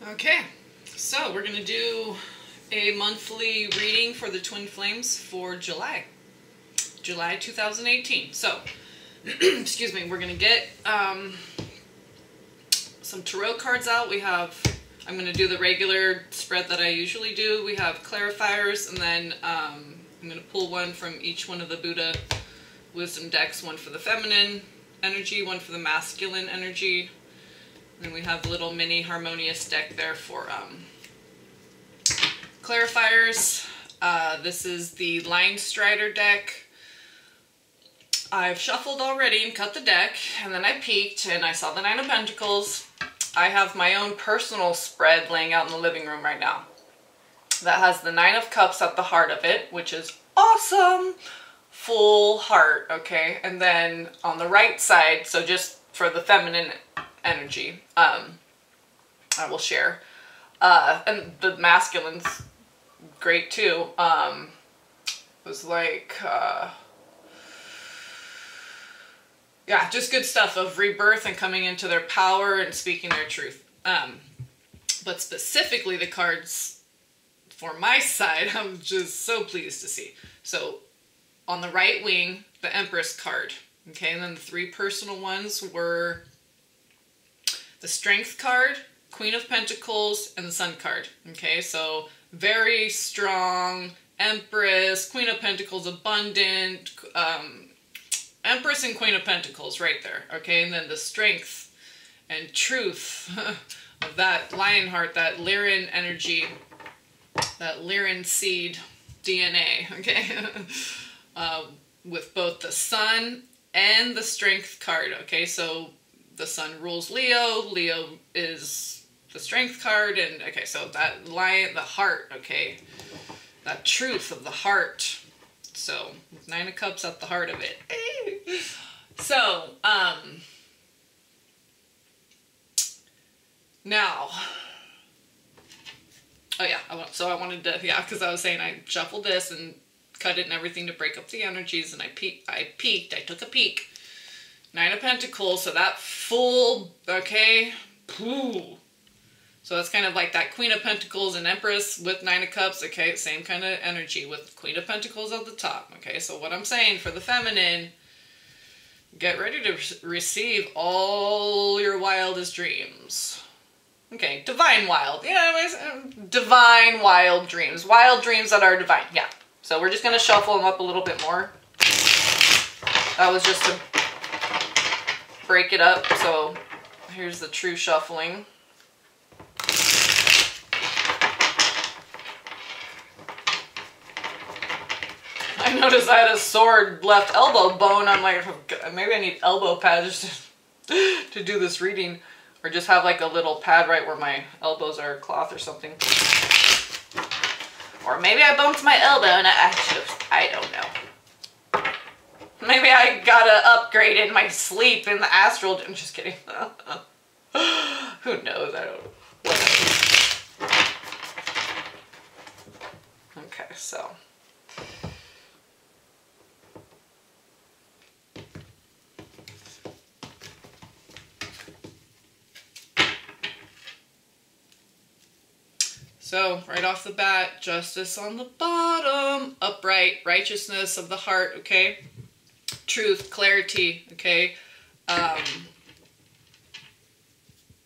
Okay, so we're going to do a monthly reading for the twin flames for July 2018. So, excuse me, we're going to get some tarot cards out. I'm going to do the regular spread that I usually do. We have clarifiers, and then I'm going to pull one from each one of the Buddha wisdom decks, one for the feminine energy, one for the masculine energy. And we have a little mini harmonious deck there for clarifiers. This is the Line Strider deck. I've shuffled already and cut the deck, and then I peeked and I saw the Nine of Pentacles. I have my own personal spread laying out in the living room right now that has the Nine of Cups at the heart of it, which is awesome. Full heart, okay? And then on the right side, so just for the feminine energy, I will share. And the masculine's great too. It was like, yeah, just good stuff of rebirth and coming into their power and speaking their truth. But specifically the cards for my side, I'm just so pleased to see. So on the right wing, the Empress card. Okay, and then the three personal ones were the Strength card, Queen of Pentacles, and the Sun card. Okay, so very strong Empress, Queen of Pentacles, abundant, Empress and Queen of Pentacles right there. Okay, and then the Strength and Truth of that Lionheart, that Lyran energy, that Lyran seed DNA. Okay, with both the Sun and the Strength card. Okay, so the Sun rules Leo. Leo is the Strength card, and okay, so that lion, the heart, okay, that truth of the heart. So Nine of Cups at the heart of it. So now, oh yeah, I wanted to, yeah, because I was saying I shuffled this and cut it and everything to break up the energies, and I peeked, I took a peek. Nine of Pentacles, so that full, okay, pooh. So that's kind of like that Queen of Pentacles and Empress with Nine of Cups, okay, same kind of energy with Queen of Pentacles at the top, okay. So what I'm saying for the feminine, get ready to receive all your wildest dreams. Okay, divine wild, yeah, divine wild dreams that are divine, yeah. So we're just going to shuffle them up a little bit more. That was just to break it up. So here's the true shuffling. I noticed I had a sword left elbow bone. I'm like, maybe I need elbow pads to do this reading, or just have like a little pad right where my elbows are, cloth or something. Or maybe I bumped my elbow and I don't know. Maybe I got an upgrade in my sleep in the astral. I'm just kidding. Who knows? I don't know. Whatever. Okay, so. So, right off the bat, justice on the bottom, upright, righteousness of the heart, okay? Truth, clarity, okay?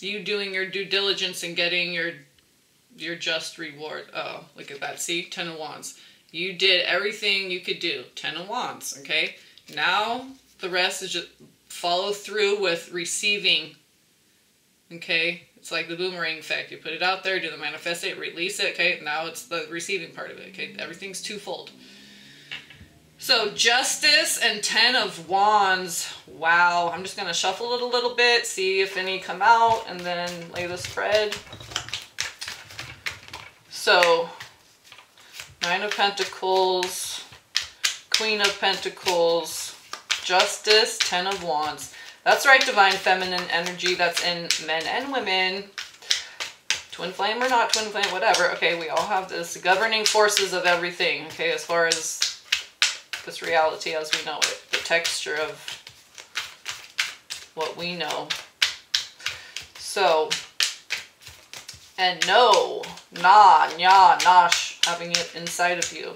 You doing your due diligence and getting your just reward. Oh, look at that, see? 10 of Wands. You did everything you could do. 10 of Wands, okay? Now, the rest is just follow through with receiving, okay? It's like the boomerang effect. You put it out there, do the manifest it, release it, okay? Now it's the receiving part of it, okay? Everything's twofold. So Justice and 10 of Wands. Wow. I'm just going to shuffle it a little bit, see if any come out, and then lay the spread. So Nine of Pentacles, Queen of Pentacles, Justice, 10 of Wands. That's right, divine feminine energy that's in men and women. Twin flame or not twin flame, whatever. Okay, we all have this governing forces of everything, okay, as far as this reality as we know it. The texture of what we know. So, And no, na, nya, nash, having it inside of you.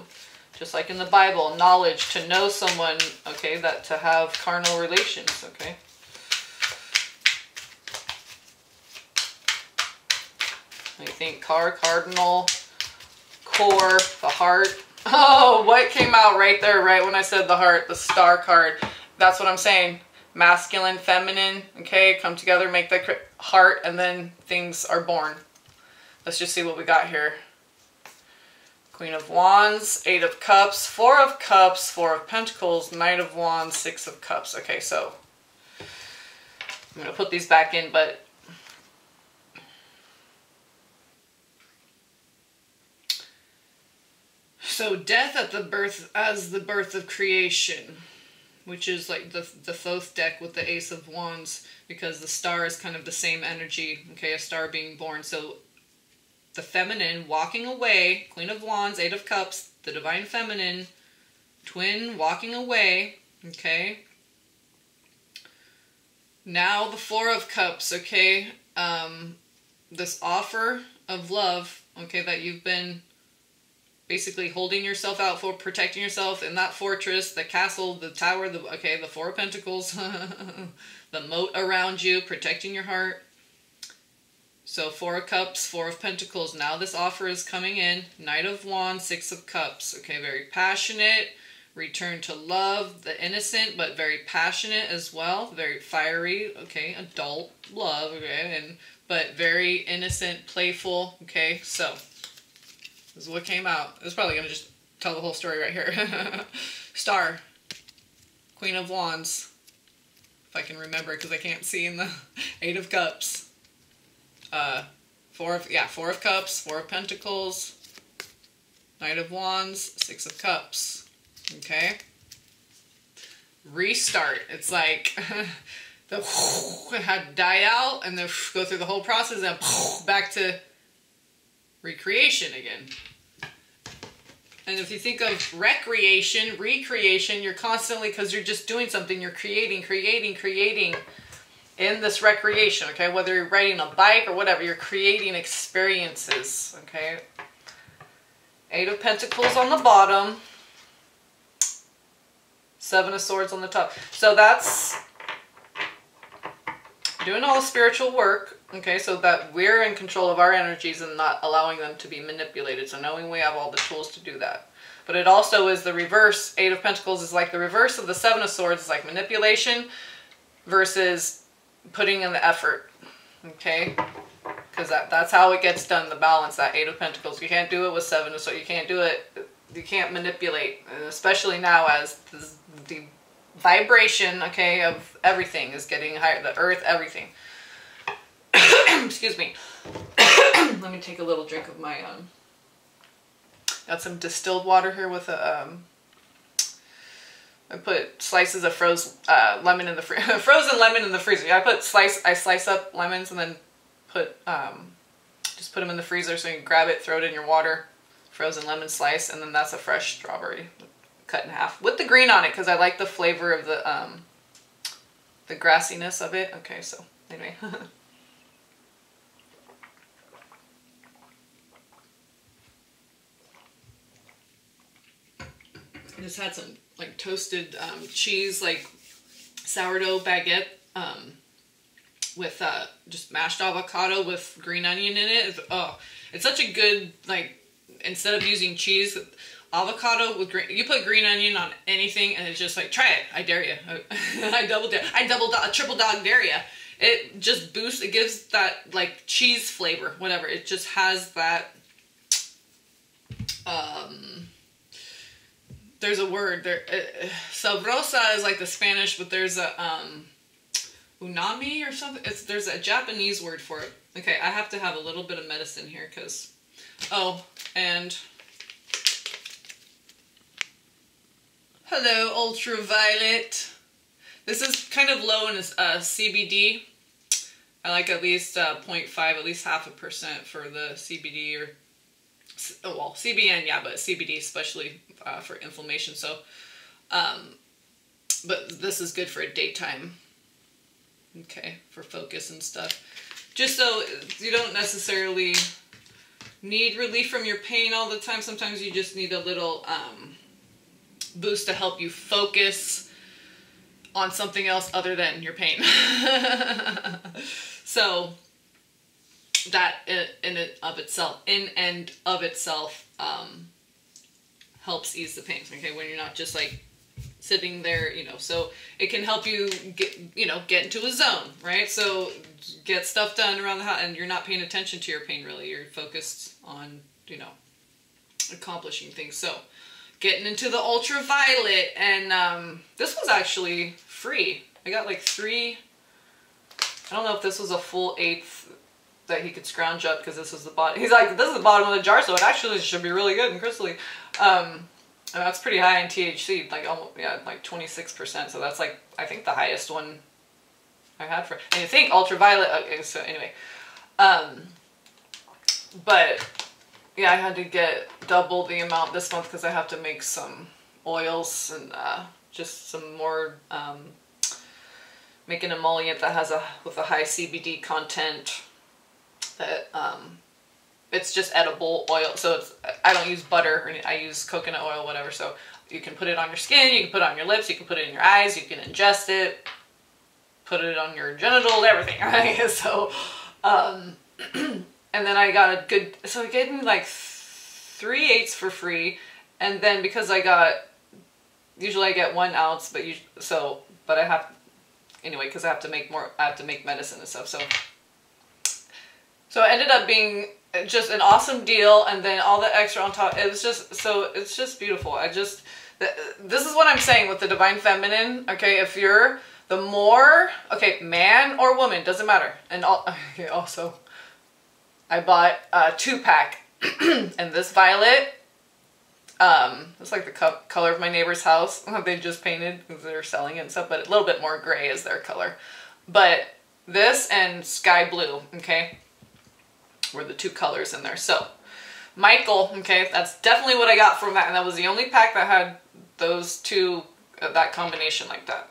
Just like in the Bible, knowledge, to know someone, okay, that to have carnal relations, okay. I think cardinal, core, the heart. Oh, what came out right there, right when I said the heart, the star card. That's what I'm saying. Masculine, feminine, okay, come together, make the heart, and then things are born. Let's just see what we got here. Queen of Wands, 8 of Cups, 4 of Cups, 4 of Pentacles, Knight of Wands, 6 of Cups. Okay, so I'm going to put these back in, but so death at the birth, as the birth of creation, which is like the Thoth deck with the Ace of Wands, because the star is kind of the same energy, okay, a star being born. So the feminine walking away, Queen of Wands, 8 of Cups, the divine feminine, twin walking away, okay. Now the 4 of Cups, okay, this offer of love, okay, that you've been basically holding yourself out for, protecting yourself in that fortress, the castle, the tower, the 4 of Pentacles, the moat around you, protecting your heart. So 4 of Cups, 4 of Pentacles. Now this offer is coming in. Knight of Wands, 6 of Cups. Okay, very passionate. Return to love, the innocent, but very passionate as well. Very fiery, okay, adult love, okay, but very innocent, playful, okay. So this is what came out. It's probably going to just tell the whole story right here. Star, Queen of Wands, if I can remember, because I can't see in the 8 of Cups. 4 of Cups, 4 of Pentacles, Knight of Wands, 6 of Cups. Okay. Restart. It's like it had to die out and then go through the whole process and back to recreation again. And if you think of recreation, you're constantly, because you're just doing something, you're creating in this recreation, okay? Whether you're riding a bike or whatever, you're creating experiences, okay? 8 of Pentacles on the bottom, 7 of Swords on the top. So that's doing all the spiritual work, okay, so that we're in control of our energies and not allowing them to be manipulated. So knowing we have all the tools to do that. But it also is the reverse. 8 of Pentacles is like the reverse of the 7 of Swords. It's like manipulation versus putting in the effort, okay? Because that's how it gets done, the balance, that 8 of Pentacles. You can't do it with 7 of Swords. You can't do it, you can't manipulate, especially now as the vibration, okay, of everything is getting higher, the earth, everything. Excuse me. Let me take a little drink of my, got some distilled water here with a, I put slices of frozen lemon in the frozen lemon in the freezer. I slice up lemons and then just put them in the freezer so you can grab it, throw it in your water, frozen lemon slice, and then that's a fresh strawberry cut in half with the green on it because I like the flavor of the grassiness of it. Okay, so anyway. I just had some like toasted cheese, like sourdough baguette with just mashed avocado with green onion in it. It's such a good, like, instead of using cheese, avocado with green, you put green onion on anything and it's just like, try it. I dare you. I triple dog dare you. It just boosts, it gives that like cheese flavor, whatever. It just has that, there's a word there. Sabrosa is like the Spanish, but there's a unami or something. There's a Japanese word for it. Okay, I have to have a little bit of medicine here because, and hello, ultraviolet. This is kind of low in CBD. I like at least 0.5, at least 0.5% for the CBD or, well, CBN, yeah, but CBD especially for inflammation. So, but this is good for a daytime, okay, for focus and stuff. just so you don't necessarily need relief from your pain all the time. Sometimes you just need a little boost to help you focus on something else other than your pain. So that in and of itself helps ease the pain. Okay, when you're not just like sitting there, you know, so it can help you get into a zone, right? So get stuff done around the house and you're not paying attention to your pain really. You're focused on, you know, accomplishing things. So getting into the ultraviolet, and this was actually free. I got like 3, I don't know if this was a full 1/8 that he could scrounge up, because this is the bottom. He's like, this is the bottom of the jar, so it actually should be really good and crystally. And that's pretty high in THC, like almost, yeah, like 26%. So that's like, I think the highest one I had for, and you think ultraviolet, okay, so anyway. But yeah, I had to get double the amount this month because I have to make some oils and just some more, make an emollient that has with a high CBD content that, it's just edible oil, so it's, I don't use butter, or I use coconut oil, whatever, so you can put it on your skin, you can put it on your lips, you can put it in your eyes, you can ingest it, put it on your genitals, everything, right? So, and then I got a good, so it gave me like 3/8 for free, and then because I got, usually I get 1 ounce, but but I have, anyway, because I have to make more, I have to make medicine and stuff, so it ended up being just an awesome deal, and then all the extra on top, it was just, so it's just beautiful. this is what I'm saying with the Divine Feminine, okay, if you're the more, okay, man or woman, doesn't matter, and okay, also, I bought a 2-pack, and this violet, it's like the color of my neighbor's house, they just painted, because they're selling it and stuff, but a little bit more gray is their color, but this and sky blue, okay, were the 2 colors in there. So Michael, okay, that's definitely what I got from that, and that was the only pack that had those 2, that combination like that.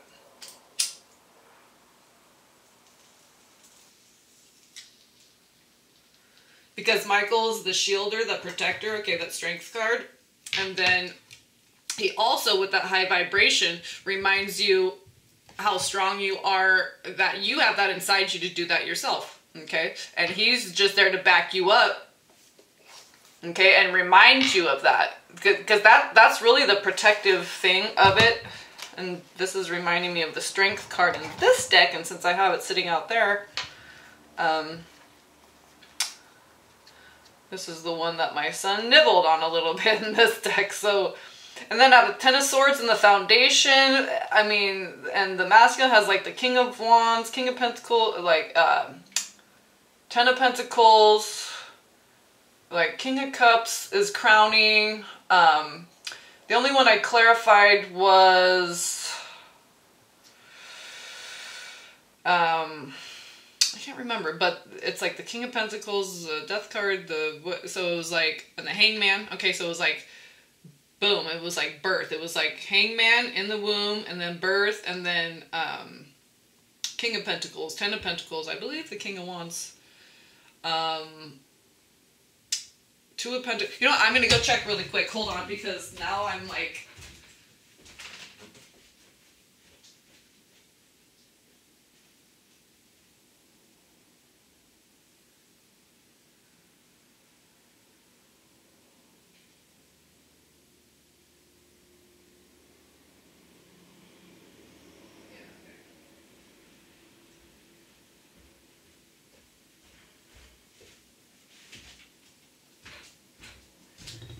Because Michael's the shielder, the protector, okay, that strength card, and then he also, with that high vibration, reminds you how strong you are, that you have that inside you to do that yourself. Okay, and he's just there to back you up, okay, and remind you of that, because that's really the protective thing of it. And this is reminding me of the strength card in this deck, and since I have it sitting out there, this is the one that my son nibbled on a little bit in this deck. So, and then I have the 10 of Swords in the foundation, I mean, and the masculine has like the King of Wands, King of Pentacles, like 10 of Pentacles, like King of Cups is crowning. The only one I clarified was, I can't remember, but it's like the King of Pentacles, the Death card, so it was like, and the Hangman, okay, so it was like, boom, it was like birth. It was like Hangman in the womb, and then birth, and then King of Pentacles, 10 of Pentacles, I believe the King of Wands, 2 of Pentacles. You know what? I'm going to go check really quick. Hold on, because now I'm like...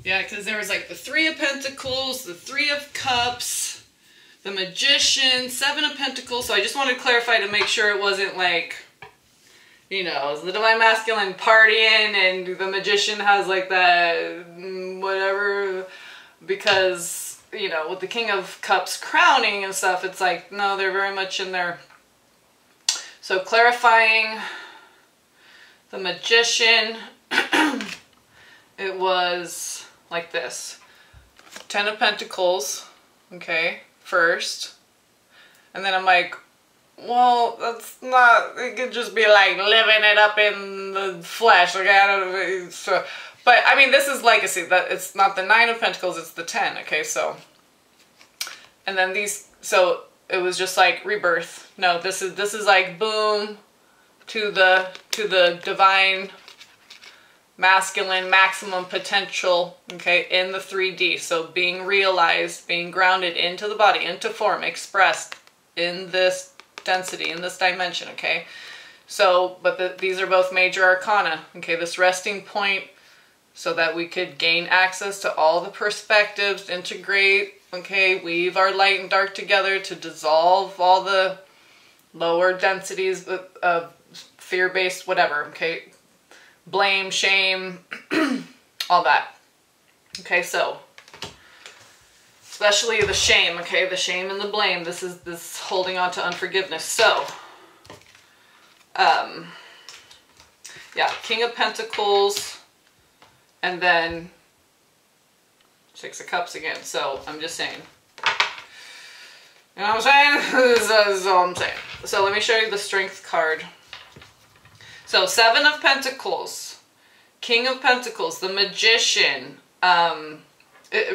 Yeah, because there was like the 3 of Pentacles, the 3 of Cups, the Magician, 7 of Pentacles. So I just wanted to clarify to make sure it wasn't like, you know, the Divine Masculine partying and the Magician has like that whatever, because, you know, with the King of Cups crowning and stuff, it's like, no, they're very much in there. So clarifying the Magician, it was like this. 10 of Pentacles, okay, first. And then I'm like, well, that's not, it could just be like living it up in the flesh. Okay, I don't know. So, but I mean, this is legacy. That it's not the 9 of Pentacles, it's the 10. Okay, so, and then these, so it was just like rebirth. No, this is like boom to the divine masculine maximum potential, okay, in the 3D. So being realized, being grounded into the body, into form, expressed in this density, in this dimension, okay? So, but these are both major arcana, okay? This resting point so that we could gain access to all the perspectives, integrate, okay, weave our light and dark together to dissolve all the lower densities of fear-based whatever, okay? Blame, shame, all that. Okay, so especially the shame, okay? The shame and the blame. This is this holding on to unforgiveness. So, yeah, King of Pentacles, and then 6 of Cups again. So I'm just saying. You know what I'm saying? This is all I'm saying. So let me show you the Strength card. So 7 of Pentacles, King of Pentacles, the Magician,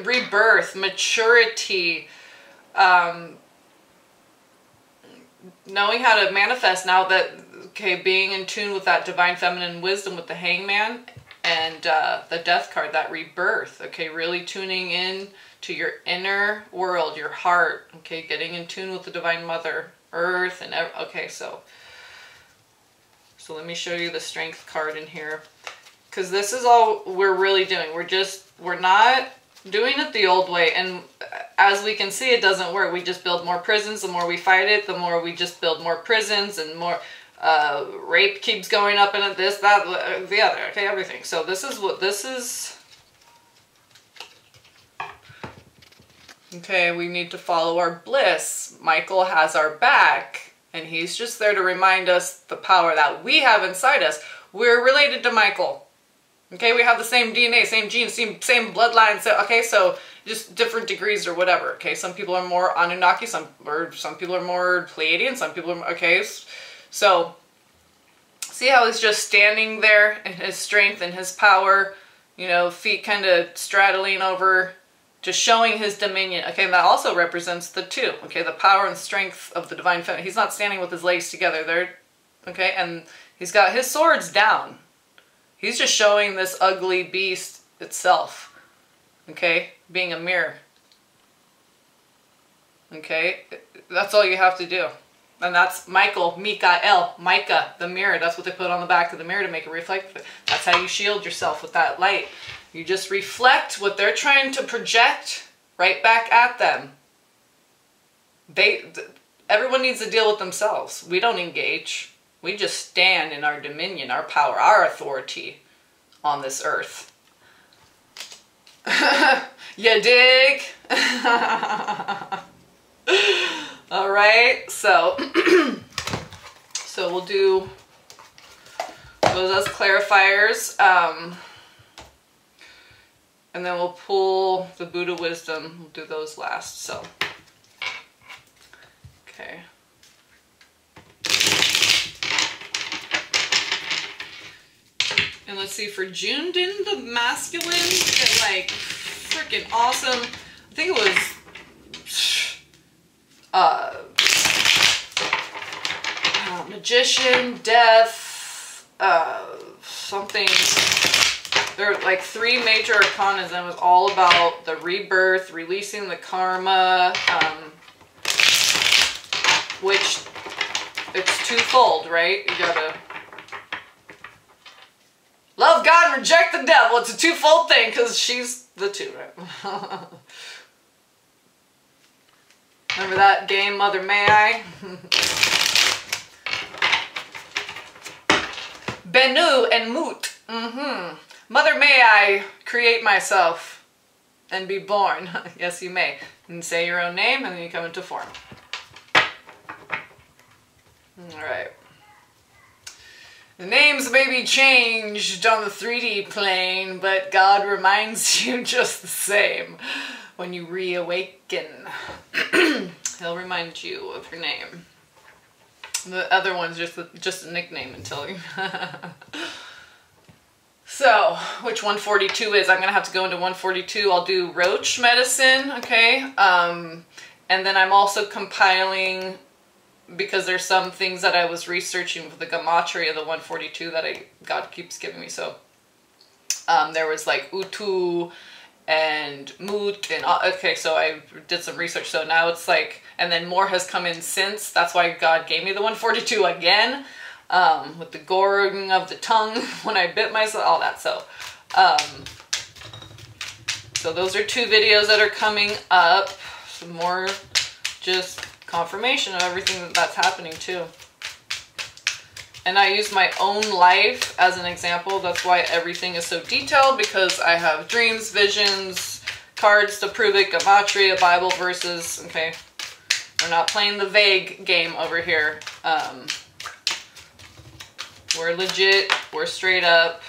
rebirth, maturity, knowing how to manifest now that, okay, being in tune with that divine feminine wisdom with the Hangman and the Death card, that rebirth, okay, really tuning in to your inner world, your heart, okay, getting in tune with the Divine Mother, Earth, and okay, so let me show you the Strength card in here, because this is all we're really doing. We're not doing it the old way, and as we can see, it doesn't work. We just build more prisons. The more we fight it, the more we just build more prisons, and more rape keeps going up, and this, that, the other, okay, everything. So this is what this is. Okay, we need to follow our bliss. Michael has our back. And he's just there to remind us the power that we have inside us. We're related to Michael. Okay, we have the same DNA, same genes, same bloodline. So, okay, so just different degrees or whatever. Okay, some people are more Anunnaki, some people are more Pleiadian, some people are, okay. So, see how he's just standing there in his strength and his power, you know, feet kind of straddling over, just showing his dominion. Okay, and that also represents the 2. Okay, the power and strength of the divine feminine. He's not standing with his legs together. They're, okay, and he's got his swords down. He's just showing this ugly beast itself. Okay, being a mirror. Okay, that's all you have to do. And that's Michael, Mikael, Micah, the mirror. That's what they put on the back of the mirror to make it reflect. That's how you shield yourself with that light. You just reflect what they're trying to project right back at them. Everyone needs to deal with themselves. We don't engage. We just stand in our dominion, our power, our authority on this earth. You dig? All right, so we'll do those as clarifiers. And then we'll pull the Buddha Wisdom. We'll do those last, so. Okay. And let's see, for June, didn't the masculine get like freaking awesome? I think it was Magician, Death, something. There are like 3 major arcanas, and it was all about the rebirth, releasing the karma, which it's twofold, right? You gotta love God and reject the devil. It's a twofold thing, because she's the 2, right? Remember that game, Mother May I? Bennu and Mut. Mother, may I create myself and be born? Yes, you may. And say your own name, and then you come into form. Alright. The names may be changed on the 3D plane, but God reminds you just the same. When you reawaken, He'll remind you of your name. The other one's just a nickname until you. So, which 142 is? I'm going to have to go into 142. I'll do roach medicine, okay? And then I'm also compiling, because there's some things that I was researching with the gematria of the 142 that God keeps giving me. So, there was like Utu and Mut and okay, so I did some research. So now it's like, and then more has come in since. That's why God gave me the 142 again, with the goring of the tongue when I bit myself, all that. So so those are 2 videos that are coming up. Some more just confirmation of everything that's happening too. And I use my own life as an example. That's why everything is so detailed, because I have dreams, visions, cards to prove it, gematria, Bible verses, okay? We're not playing the vague game over here. We're legit, we're straight up.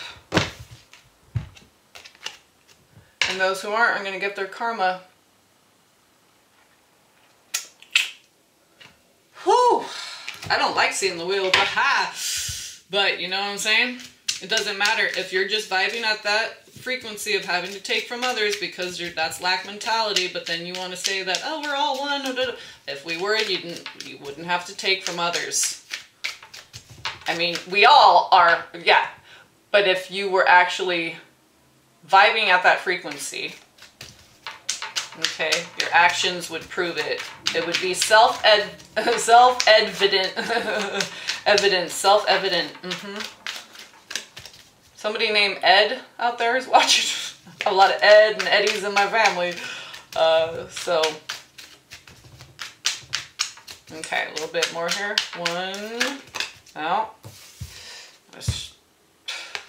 And those who aren't are gonna get their karma. Whew! I don't like seeing the wheel, but you know what I'm saying? It doesn't matter if you're just vibing at that frequency of having to take from others, because that's lack mentality. But then you want to say that, oh, we're all one. If we were, you wouldn't have to take from others. I mean, we all are, yeah. But if you were actually vibing at that frequency, okay, your actions would prove it. It would be self-evident, self-evident. Somebody named Ed out there is watching. A lot of Ed and Eddies in my family. So, okay, a little bit more here. 1, out.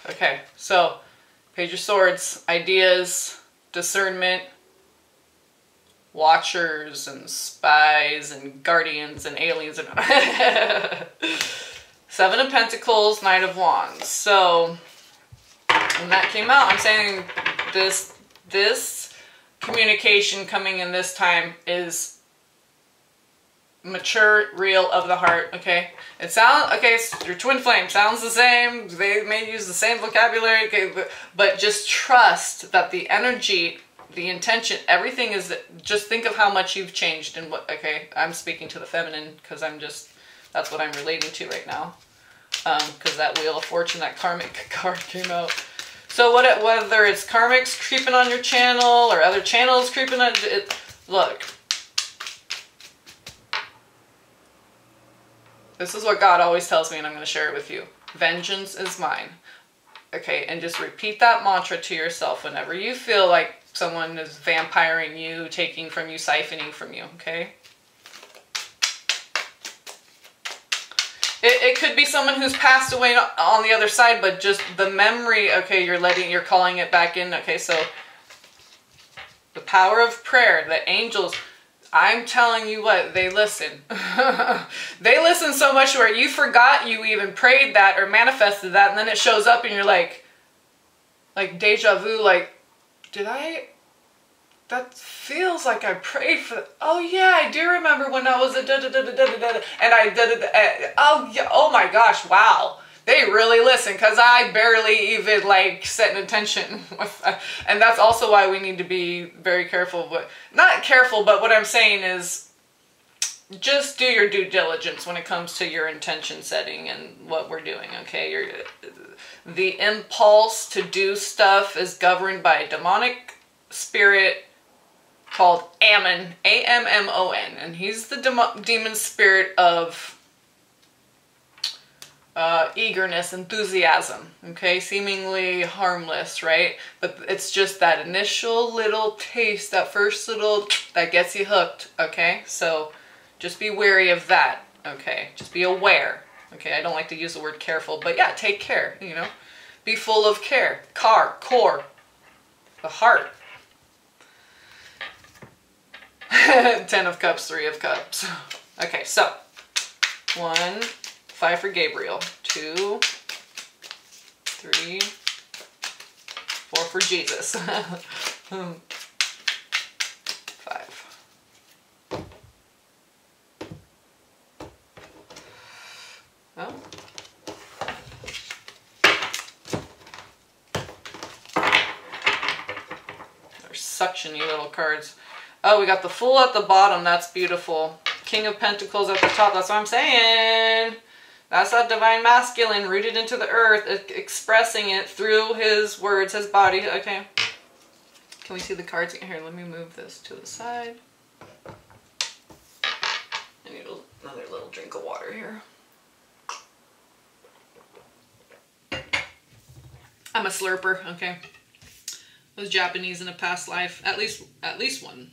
Okay, so, Page of Swords, ideas, discernment, watchers and spies and guardians and aliens and 7 of Pentacles, Knight of Wands. So when that came out, I'm saying this communication coming in this time is mature, real, of the heart, okay? It sounds, okay, your twin flame sounds the same, they may use the same vocabulary, okay, but just trust that the energy, the intention, everything is, just think of how much you've changed and what, okay, I'm speaking to the feminine because that's what I'm relating to right now. Because that Wheel of Fortune, that karmic card came out. So whether it's karmics creeping on your channel or other channels creeping on it, look. This is what God always tells me, and I'm going to share it with you. Vengeance is mine. Okay, and just repeat that mantra to yourself whenever you feel like someone is vampiring you, taking from you, siphoning from you, okay? It could be someone who's passed away on the other side, but just the memory, okay, you're calling it back in, okay? So the power of prayer, the angels, I'm telling you what, they listen. They listen so much where you forgot you even prayed that or manifested that, and then it shows up and you're like deja vu, like, that feels like I prayed for, oh yeah, I do remember when I was a da-da-da-da-da-da-da, and I did, oh yeah, oh my gosh, wow. They really listen, because I barely even like set an intention with that. And that's also why we need to be very careful, but not careful, but what I'm saying is just do your due diligence when it comes to your intention setting and what we're doing, okay? The impulse to do stuff is governed by a demonic spirit called Ammon, A-M-M-O-N, and he's the demon spirit of eagerness, enthusiasm, okay, seemingly harmless, right? But it's just that initial little taste, that first little, that gets you hooked, okay? So just be wary of that, okay? Just be aware, okay? I don't like to use the word careful, but yeah, take care, you know? Be full of care. Core, the heart. 10 of Cups, 3 of Cups. Okay, so 1, 5 for Gabriel, 2, 3, 4 for Jesus. 5. suction, you little cards. Oh, we got the Fool at the bottom. That's beautiful. King of Pentacles at the top. That's what I'm saying. That's that divine masculine rooted into the earth, expressing it through his words, his body. Okay. Can we see the cards? Here, let me move this to the side. I need another little drink of water here. I'm a slurper, okay. I was Japanese in a past life, at least one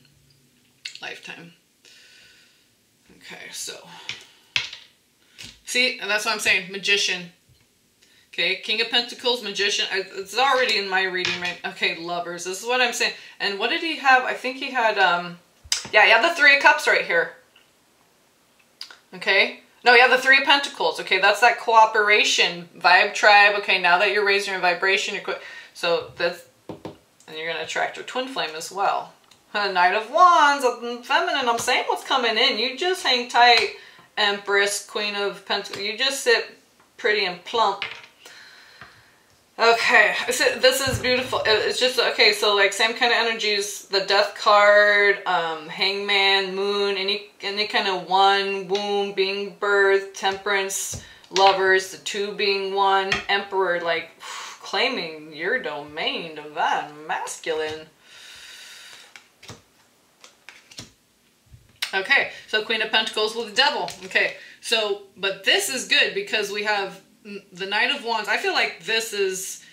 lifetime. Okay, so see, and that's what I'm saying, magician. Okay, King of Pentacles, magician. It's already in my reading, right? Okay, lovers. This is what I'm saying. And what did he have? I think he had, yeah, he had the Three of Cups right here. Okay. No, you have the Three of Pentacles. Okay, that's that cooperation, vibe tribe. Okay, now that you're raising your vibration, so that's, and you're going to attract your twin flame as well. Knight of Wands, feminine. I'm saying what's coming in. You just hang tight, Empress, Queen of Pentacles. You just sit pretty and plump. Okay, so this is beautiful. It's just, okay, so like same kind of energies, the Death card, Hangman, Moon, any kind of one, womb, being birth, Temperance, Lovers, the two being one, Emperor, like claiming your domain, divine, masculine. Okay, so Queen of Pentacles with the Devil. Okay, so, but this is good because we have the Knight of Wands. I feel like this is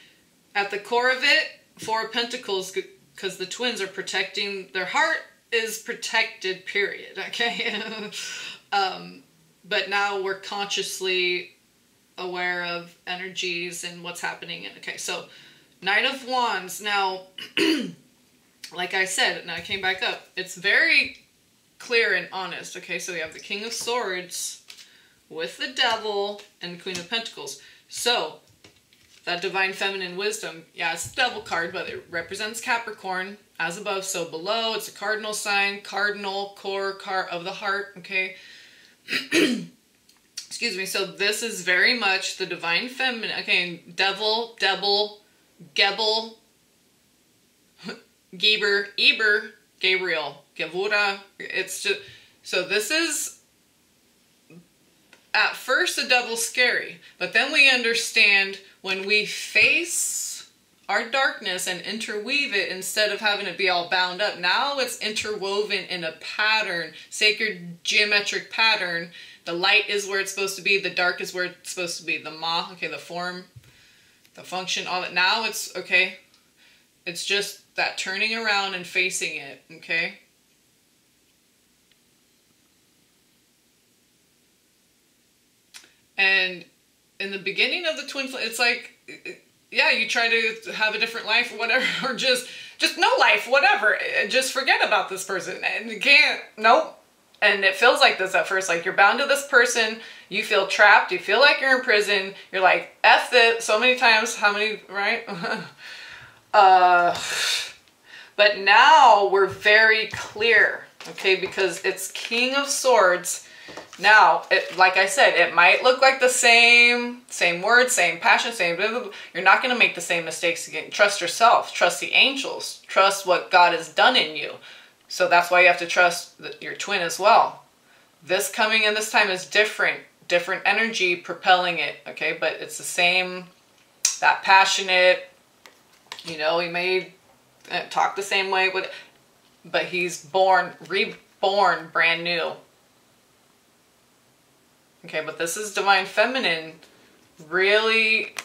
at the core of it, Four of Pentacles, because the twins are protecting, their heart is protected, period, okay? But now we're consciously aware of energies and what's happening. Okay, so Knight of Wands. Now, like I said, and I came back up, it's very clear and honest. Okay, so we have the King of Swords with the Devil and Queen of Pentacles. So that divine feminine wisdom, yeah, it's the Devil card, but it represents Capricorn, as above so below. It's a cardinal sign, cardinal core card of the heart. Okay. Excuse me. So this is very much the divine feminine. Okay, Devil, Gebel, Geber, Eber, Gabriel, Gevura. It's just, so this is, at first the devil's scary, but then we understand when we face our darkness and interweave it instead of having it be all bound up. Now it's interwoven in a pattern, sacred geometric pattern. The light is where it's supposed to be. The dark is where it's supposed to be. The ma, okay, the form, the function, all that. Now it's, okay, it's just that turning around and facing it, okay? And in the beginning of the twin flame, it's like, yeah, you try to have a different life or whatever, or just no life, whatever. Just forget about this person. And you can't, nope. And it feels like this at first, like you're bound to this person, you feel trapped, you feel like you're in prison, you're like, F this, so many times, how many, right? But now we're very clear, okay, because it's King of Swords. Now, like I said, it might look like the same words, same passion, same blah, blah, blah. You're not going to make the same mistakes again. Trust yourself. Trust the angels. Trust what God has done in you. So that's why you have to trust your twin as well. This coming in this time is different. Different energy propelling it, okay? But it's the same, that passionate, you know, he may talk the same way, but he's born, reborn, brand new. Okay, but this is divine feminine really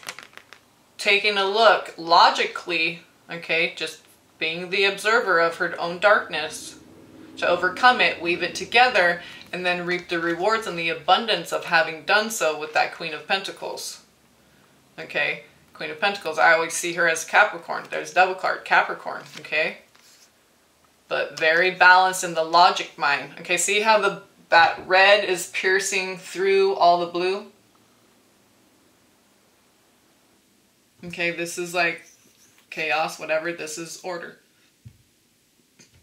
taking a look logically, okay, just being the observer of her own darkness to overcome it, weave it together, and then reap the rewards and the abundance of having done so with that Queen of Pentacles. Okay, Queen of Pentacles, I always see her as Capricorn. There's Devil card, Capricorn, okay? But very balanced in the logic mind. Okay, see how that red is piercing through all the blue? Okay, this is like chaos, whatever. This is order.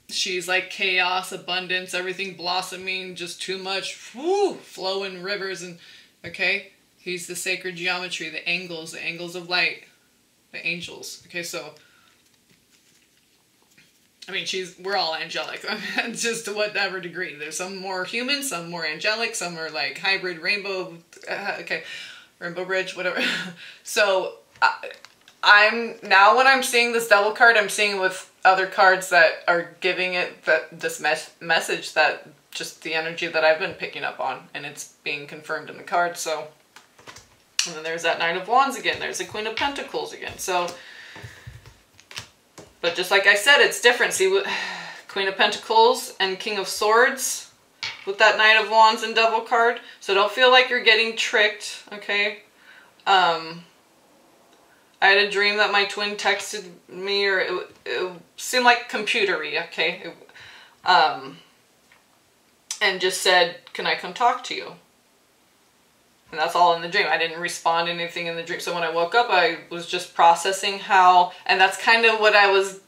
She's like chaos, abundance, everything blossoming, just too much, whoo, flowing rivers. And okay, he's the sacred geometry, the angles of light, the angels. Okay, so I mean, we're all angelic, just to whatever degree. There's some more human, some more angelic, some are like hybrid rainbow, okay, rainbow bridge, whatever. So I'm now when I'm seeing this devil card, I'm seeing with other cards that are giving it this message, that just the energy that I've been picking up on, and it's being confirmed in the card. So, and then there's that Knight of Wands again. There's the Queen of Pentacles again. So. But just like I said, it's different. See, Queen of Pentacles and King of Swords with that Knight of Wands and Devil card. So don't feel like you're getting tricked, okay? I had a dream that my twin texted me, or it seemed like computery, okay? And just said, can I come talk to you? And that's all in the dream. I didn't respond to anything in the dream. So when I woke up, I was just processing how, and that's kind of what I was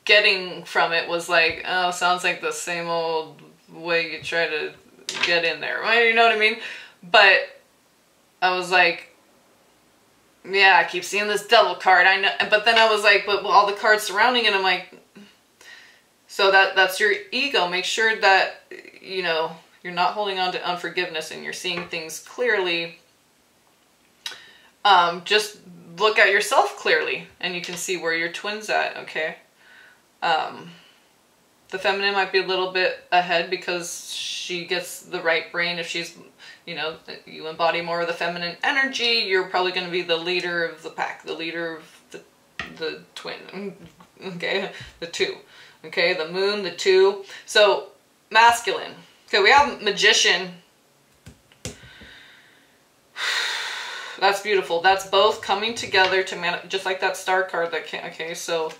getting from it, was like, oh, sounds like the same old way you try to get in there. You know what I mean? But I was like, yeah, I keep seeing this devil card. I know, but then I was like, but all the cards surrounding it, I'm like, so that's your ego. Make sure that, you know, you're not holding on to unforgiveness and you're seeing things clearly. Just look at yourself clearly and you can see where your twin's at, okay? The feminine might be a little bit ahead because she gets the right brain. If she's, you know, you embody more of the feminine energy, you're probably going to be the leader of the pack, the leader of the twin, okay? The two, okay? The moon, the two. So, masculine. Okay, we have Magician. That's beautiful. That's both coming together to just like that star card that came. Okay, so,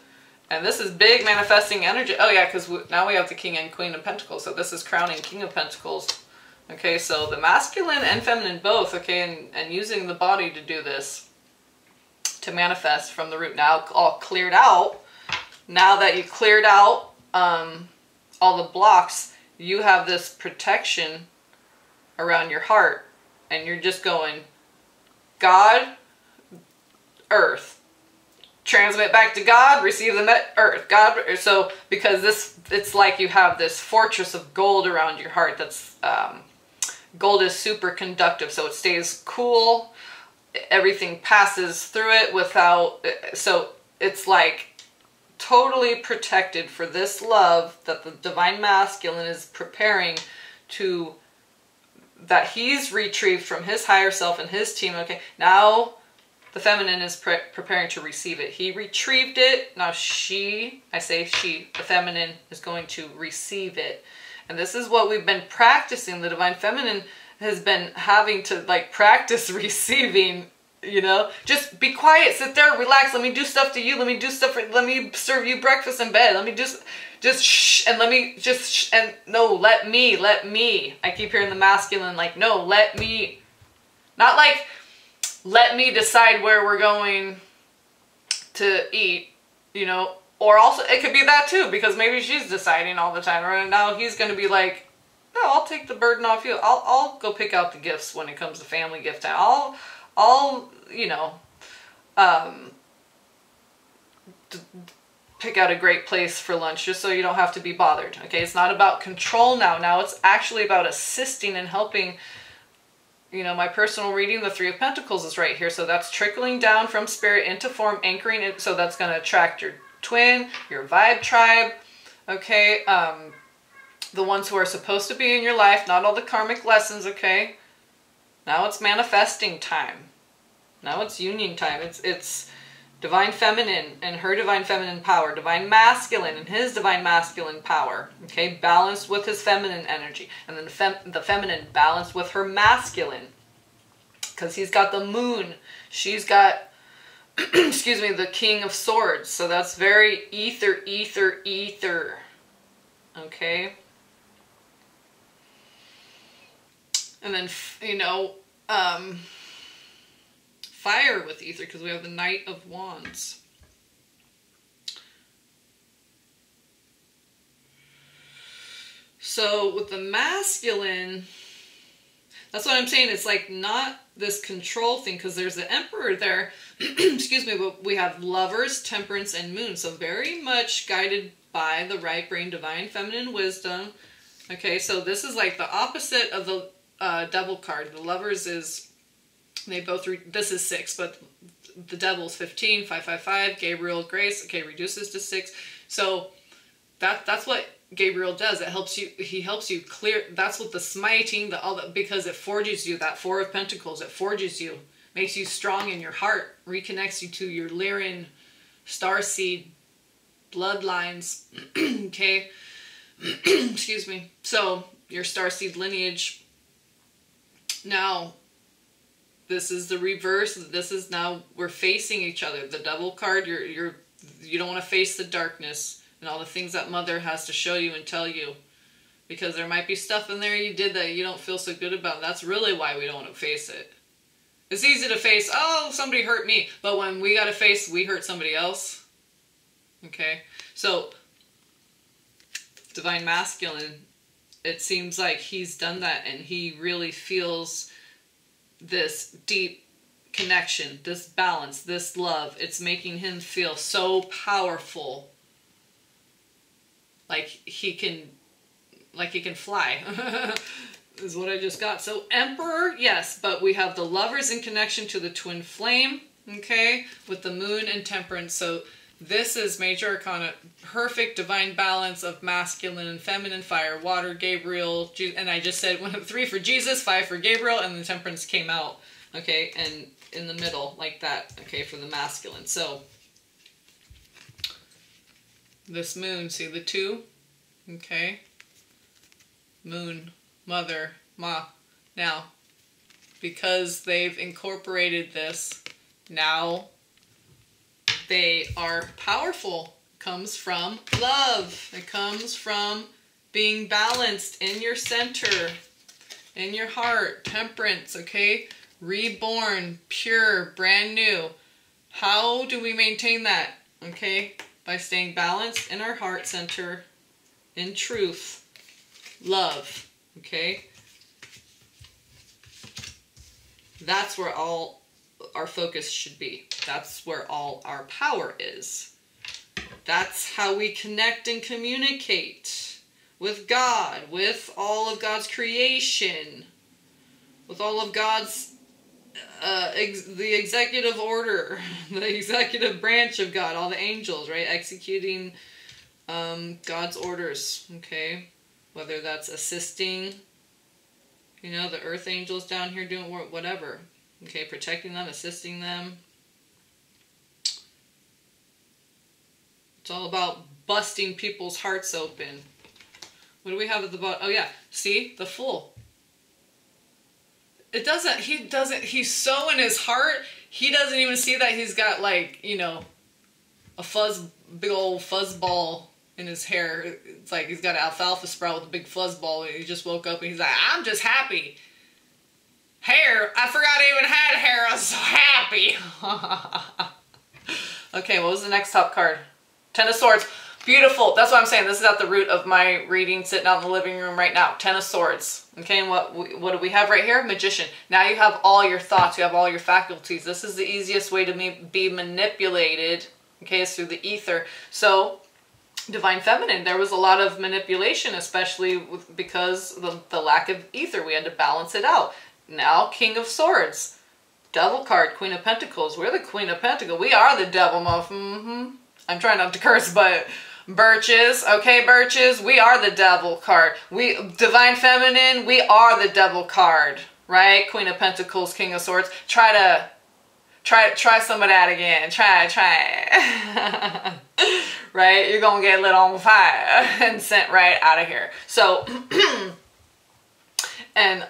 and this is big manifesting energy. Oh yeah, because now we have the King and Queen of Pentacles. So this is crowning King of Pentacles. Okay, so the masculine and feminine both. Okay, and using the body to do this, to manifest from the root. Now all cleared out. Now that you cleared out all the blocks, you have this protection around your heart, and you're just going, God, earth, transmit back to God, receive the earth, God. So because it's like you have this fortress of gold around your heart. That's gold is super conductive, so it stays cool. Everything passes through it without. So it's like totally protected for this love that the divine masculine is preparing to, that he's retrieved from his higher self and his team. Okay, now the feminine is preparing to receive it. He retrieved it. Now she, I say she, the feminine is going to receive it. And this is what we've been practicing. The divine feminine has been having to like practice receiving. You know, just be quiet, sit there, relax, let me do stuff to you, let me do stuff, let me serve you breakfast in bed, let me just shh, and let me just shh, and no, let me. I keep hearing the masculine like, no, let me. Not like, let me decide where we're going to eat, you know, or also, it could be that too, because maybe she's deciding all the time, right? Now he's going to be like, no, I'll take the burden off you, I'll go pick out the gifts when it comes to family gift time, I'll, you know, pick out a great place for lunch just so you don't have to be bothered. Okay, it's not about control now. Now it's actually about assisting and helping. You know, my personal reading, the Three of Pentacles is right here. So that's trickling down from spirit into form, anchoring it. So that's going to attract your twin, your vibe tribe. Okay, the ones who are supposed to be in your life, not all the karmic lessons, okay? Now it's manifesting time. Now it's union time. It's divine feminine and her divine feminine power. Divine masculine and his divine masculine power. Okay, balanced with his feminine energy. And then the feminine balanced with her masculine. Because he's got the moon. She's got, excuse me, the King of Swords. So that's very ether, ether, ether. Okay. And then, you know, fire with ether, because we have the Knight of Wands. So with the masculine, that's what I'm saying. It's like not this control thing, because there's the Emperor there. Excuse me, but we have Lovers, Temperance, and Moon. So very much guided by the right brain, divine feminine wisdom. Okay, so this is like the opposite of the devil card. The lovers is, they both, this is 6, but the devil's 15, 555, Gabriel, grace, okay, reduces to 6. So that's what Gabriel does. It helps you, he helps you clear, that's what the smiting, because it forges you, that 4 of Pentacles, it forges you, makes you strong in your heart, reconnects you to your Lyran, starseed, bloodlines, okay, excuse me, so your starseed lineage. Now, this is the reverse. This is now, we're facing each other. The devil card, you don't want to face the darkness and all the things that mother has to show you and tell you, because there might be stuff in there you did that you don't feel so good about. That's really why we don't want to face it. It's easy to face, oh, somebody hurt me, but when we got to face, we hurt somebody else. Okay, so divine masculine, it seems like he's done that, and he really feels this deep connection, this balance, this love. It's making him feel so powerful, like he can fly. Is what I just got. So Emperor, yes, but we have the lovers in connection to the twin flame, okay, with the moon and temperance. So this is major arcana, perfect divine balance of masculine and feminine, fire, water, Gabriel, and I just said 3 for Jesus, 5 for Gabriel, and the temperance came out, okay, and in the middle, like that, okay, for the masculine. So this moon, see the 2, okay, moon, mother, ma. Now, because they've incorporated this, now they are powerful. It comes from love. It comes from being balanced in your center, in your heart, temperance, okay? Reborn, pure, brand new. How do we maintain that? Okay? By staying balanced in our heart center, in truth, love, okay? That's where all our focus should be. That's where all our power is. That's how we connect and communicate with God, with all of God's creation, with all of God's, the executive order, the executive branch of God, all the angels, right? Executing God's orders, okay? Whether that's assisting, you know, the earth angels down here doing work, whatever. Okay, protecting them, assisting them. It's all about busting people's hearts open. What do we have at the bottom? Oh yeah, see? The Fool. It doesn't, he's so in his heart, he doesn't even see that he's got, like, you know, a big old fuzz ball in his hair. It's like he's got an alfalfa sprout with a big fuzz ball. He just woke up and he's like, I'm just happy. Hair? I forgot I even had hair. I was so happy. Okay, what was the next top card? 10 of Swords. Beautiful. That's what I'm saying. This is at the root of my reading, sitting out in the living room right now. 10 of Swords. Okay, and what do we have right here? Magician. Now you have all your thoughts. You have all your faculties. This is the easiest way to be manipulated. Okay, it's through the ether. So, Divine Feminine, there was a lot of manipulation, especially because the lack of ether. We had to balance it out. Now, King of Swords. Devil card, Queen of Pentacles. We're the Queen of Pentacles. We are the devil, I'm trying not to curse, but birches, okay, birches, we are the devil card. Divine Feminine, we are the devil card, right? Queen of Pentacles, King of Swords. Try some of that again. Try it. Right? You're gonna get lit on fire and sent right out of here. So, and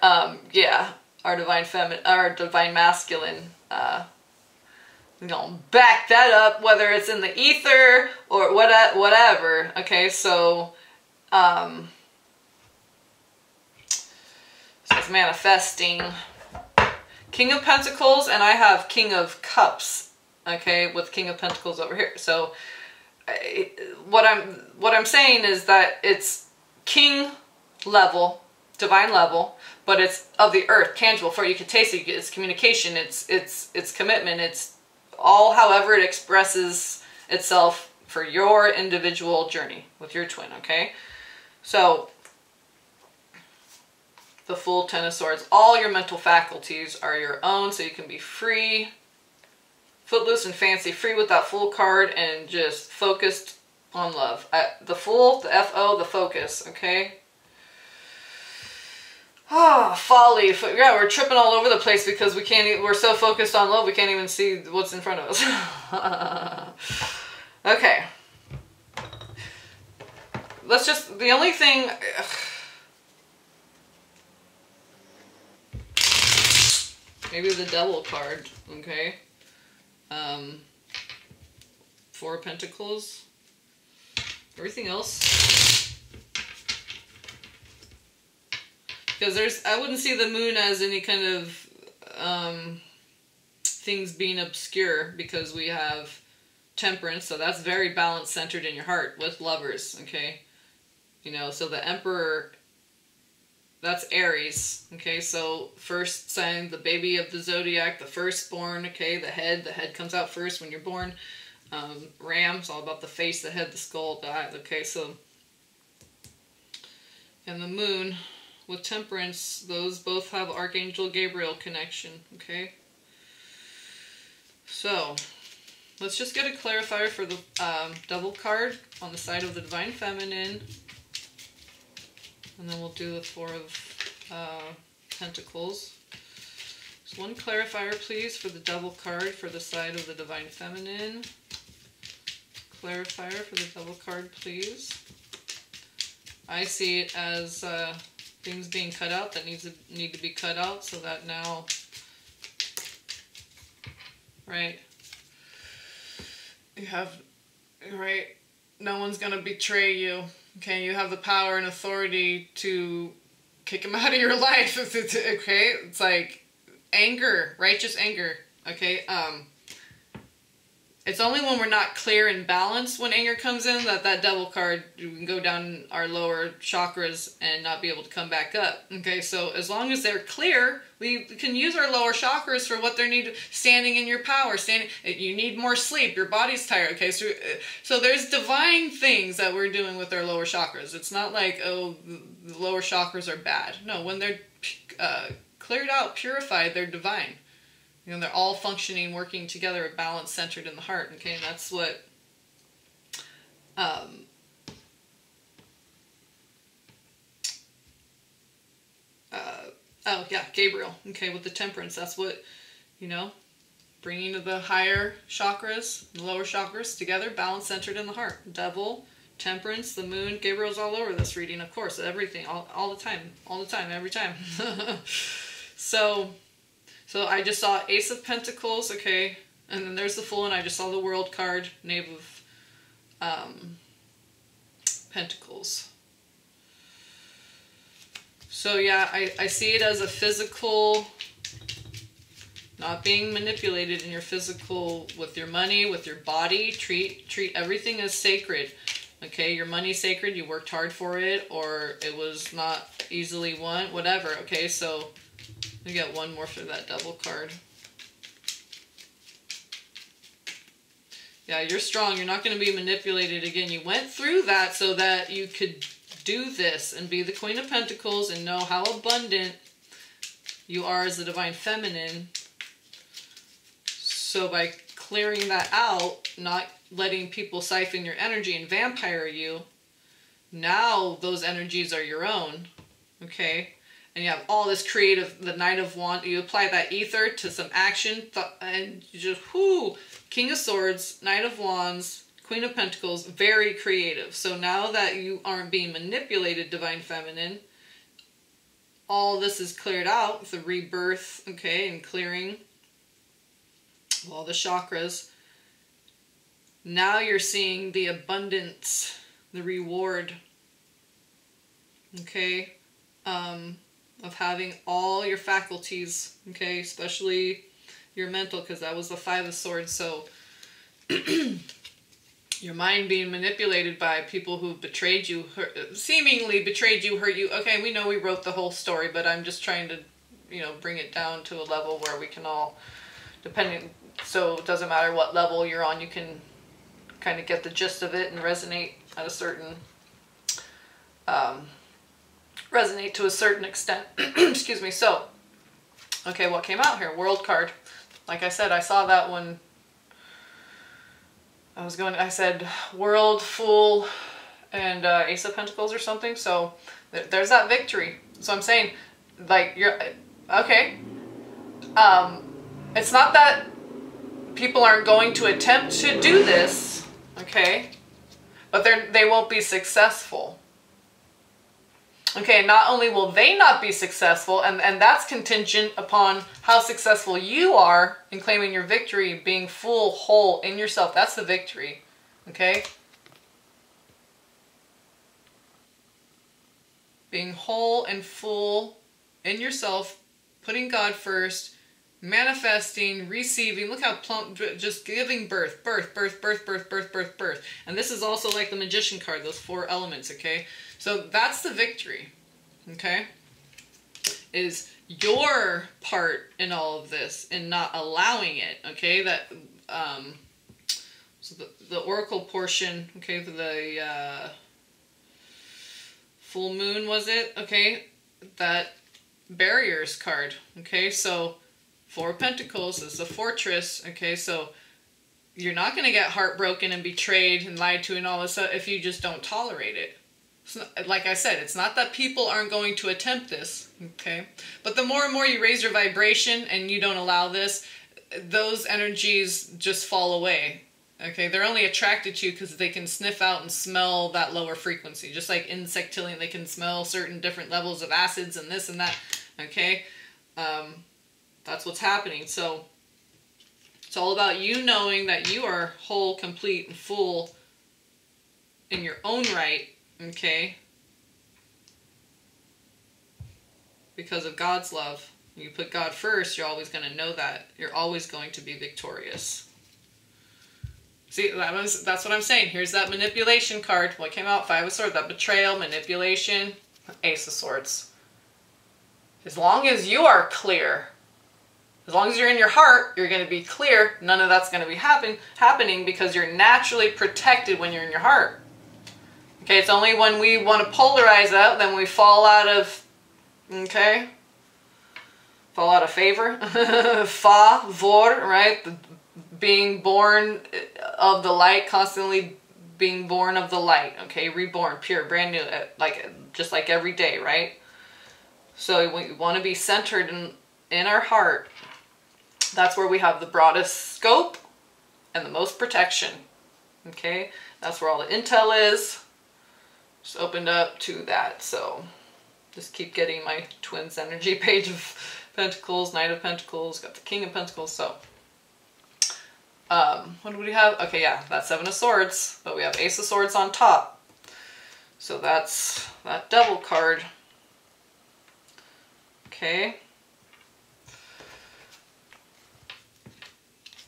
yeah, our divine masculine, we're gonna back that up, whether it's in the ether or whatever. Okay, so it's manifesting. King of Pentacles, and I have King of Cups. Okay, with King of Pentacles over here. So what I'm saying is that it's king level, divine level, but it's of the earth, tangible. For you can taste it. It's communication. It's commitment. It's all however it expresses itself for your individual journey with your twin, okay? So, the full Ten of Swords. All your mental faculties are your own, so you can be free, footloose and fancy, free with that Fool card, and just focused on love. The Fool, the F-O, the focus, okay? Ah, folly. Yeah, we're tripping all over the place because we're so focused on love we can't even see what's in front of us. Okay. Let's just, the only thing... Maybe the Devil card, okay? Four of Pentacles. Everything else. Because I wouldn't see the Moon as any kind of things being obscure, because we have Temperance, so that's very balanced, centered in your heart with Lovers, okay? You know, so the Emperor, that's Aries, okay? So first sign, the baby of the zodiac, the firstborn, okay? The head comes out first when you're born. Ram's all about the face, the head, the skull, the eye, okay? So, and the Moon with Temperance, those both have Archangel Gabriel connection, okay? So, let's just get a clarifier for the Devil card on the side of the Divine Feminine. And then we'll do the Four of Pentacles. Just one clarifier, please, for the Devil card for the side of the Divine Feminine. Clarifier for the Devil card, please. I see it as things being cut out that need to be cut out, so that now, right? You have, right? No one's gonna betray you. Okay, you have the power and authority to kick him out of your life. Okay, it's like anger, righteous anger. Okay, it's only when we're not clear and balanced when anger comes in that Devil card, we can go down our lower chakras and not be able to come back up. Okay, so as long as they're clear, we can use our lower chakras for what they need. Standing in your power, you need more sleep, your body's tired. Okay, so there's divine things that we're doing with our lower chakras. It's not like, oh, the lower chakras are bad. No, when they're cleared out, purified, they're divine. You know, they're all functioning, working together, balanced, centered in the heart. Okay, and that's what oh yeah, Gabriel. Okay, with the Temperance, that's what, you know, bringing the higher chakras, the lower chakras together, balanced, centered in the heart. Devil, Temperance, the Moon. Gabriel's all over this reading, of course, everything, all the time, every time. So I just saw Ace of Pentacles, okay, and then there's the Fool, and I just saw the World card, Knave of Pentacles. So yeah, I see it as a physical, not being manipulated in your physical, with your money, with your body. Treat everything as sacred. Okay, your money's sacred, you worked hard for it, or it was not easily won, whatever, okay, so we got one more for that Devil card. Yeah, you're strong. You're not going to be manipulated again. You went through that so that you could do this and be the Queen of Pentacles and know how abundant you are as the Divine Feminine. So by clearing that out, not letting people siphon your energy and vampire you, now those energies are your own. Okay? And you have all this creative, the Knight of Wands, you apply that ether to some action, and you just, whoo, King of Swords, Knight of Wands, Queen of Pentacles, very creative. So now that you aren't being manipulated, Divine Feminine, all this is cleared out with the rebirth, okay, and clearing all the chakras. Now you're seeing the abundance, the reward, okay, of having all your faculties, okay, especially your mental, because that was the Five of Swords. So your mind being manipulated by people who betrayed you, seemingly betrayed you, hurt you. Okay, we know we wrote the whole story, but I'm just trying to, you know, bring it down to a level where we can all, depending, so it doesn't matter what level you're on, you can kind of get the gist of it and resonate at a certain, resonate to a certain extent. Excuse me. So, okay, what came out here? World card. Like I said, I saw that when I said World, Fool, and Ace of Pentacles or something. So there's that victory. So I'm saying, like, you're, okay. It's not that people aren't going to attempt to do this, okay? But they won't be successful. Okay, not only will they not be successful, and that's contingent upon how successful you are in claiming your victory, being full, whole in yourself. That's the victory, okay? Being whole and full in yourself, putting God first, manifesting, receiving. Look how plump, just giving birth, birth, birth, birth, birth, birth, birth, birth. And this is also like the Magician card, those 4 elements, okay? So that's the victory, okay? Is your part in all of this and not allowing it, okay? That, so the oracle portion, okay, the full moon, was it? Okay, that barriers card, okay? So 4 of Pentacles is the fortress, okay? So you're not going to get heartbroken and betrayed and lied to and all this stuff if you just don't tolerate it. Not, like I said, it's not that people aren't going to attempt this, okay? But the more and more you raise your vibration and you don't allow this, those energies just fall away, okay? They're only attracted to you because they can sniff out and smell that lower frequency. Just like insectillion, they can smell certain different levels of acids and this and that, okay? That's what's happening. So it's all about you knowing that you are whole, complete, and full in your own right, okay? Because of God's love. You put God first, you're always going to know that. You're always going to be victorious. See, that's what I'm saying. Here's that manipulation card. What came out? 5 of Swords. That betrayal, manipulation, Ace of Swords. As long as you are clear, as long as you're in your heart, you're going to be clear. None of that's going to be happening because you're naturally protected when you're in your heart. Okay, it's only when we want to polarize that, then we fall out of, okay, fall out of favor. Favor, right? Being born of the light, constantly being born of the light, okay? Reborn, pure, brand new, like just like every day, right? So we want to be centered in our heart. That's where we have the broadest scope and the most protection, okay? That's where all the intel is. Just opened up to that, so just keep getting my twins energy. Page of Pentacles, Knight of Pentacles, got the King of Pentacles, so. What do we have? Okay, yeah, that's 7 of Swords, but we have Ace of Swords on top. So that's that Devil card. Okay.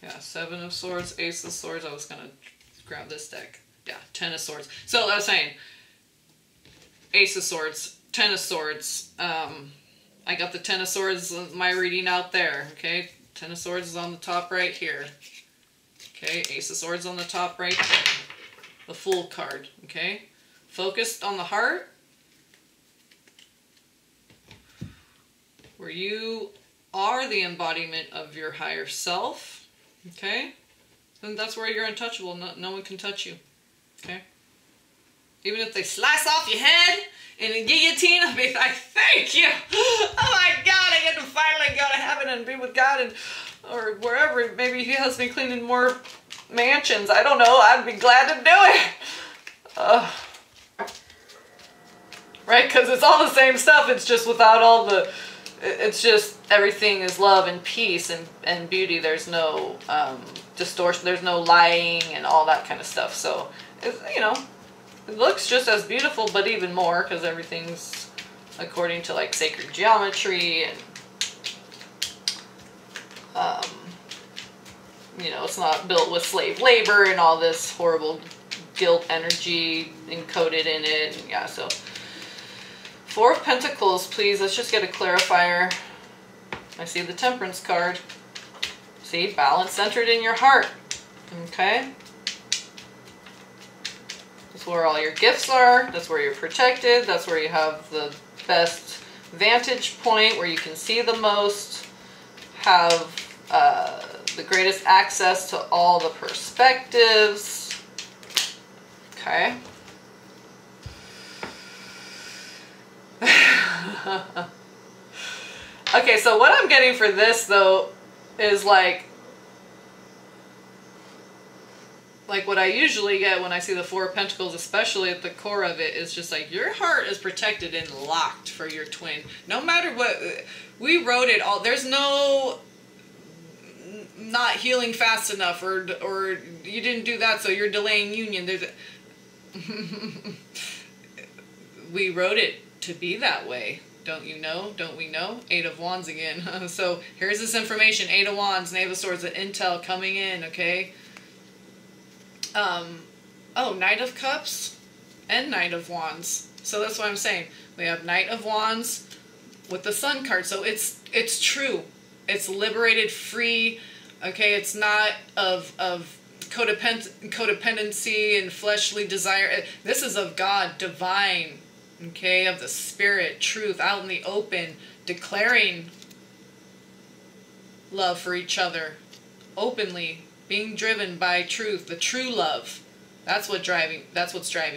Yeah, 7 of Swords, Ace of Swords. I was going to grab this deck. Yeah, 10 of Swords. So I was saying, Ace of Swords, 10 of Swords. I got the 10 of Swords, my reading out there. Okay, 10 of Swords is on the top right here. Okay, Ace of Swords on the top right there. The Fool card, okay? Focused on the heart. Where you are the embodiment of your higher self, okay? Then that's where you're untouchable. No one can touch you, okay? Even if they slice off your head in a guillotine, I'll be like, thank you! Oh my God, I get to finally go to heaven and be with God, and or wherever. Maybe He has me cleaning more mansions. I don't know. I'd be glad to do it. Right? Because it's all the same stuff. It's just without all the... It's just everything is love and peace and beauty. There's no distortion. There's no lying and all that kind of stuff. So, you know, it looks just as beautiful, but even more because everything's according to like sacred geometry and you know, it's not built with slave labor and all this horrible guilt energy encoded in it. And yeah, so 4 of Pentacles, please. Let's just get a clarifier. I see the Temperance card. See, balance centered in your heart. Okay? That's where all your gifts are. That's where you're protected. That's where you have the best vantage point, where you can see the most, have the greatest access to all the perspectives. Okay. Okay, so what I'm getting for this though is like what I usually get when I see the Four of Pentacles, especially at the core of it, is just like your heart is protected and locked for your twin. No matter what, we wrote it all. There's no not healing fast enough, or you didn't do that, so you're delaying union. There's we wrote it to be that way. Don't you know? Don't we know? Eight of Wands again. So here's this information. Eight of Wands, Knave of Swords, the intel coming in, okay? Oh, Knight of Cups and Knight of Wands. So that's what I'm saying. We have Knight of Wands with the Sun card. So it's true. It's liberated, free. Okay, it's not of codependency and fleshly desire. This is of God, divine. Okay, of the spirit, truth, out in the open, declaring love for each other, openly, being driven by truth, the true love. That's what's driving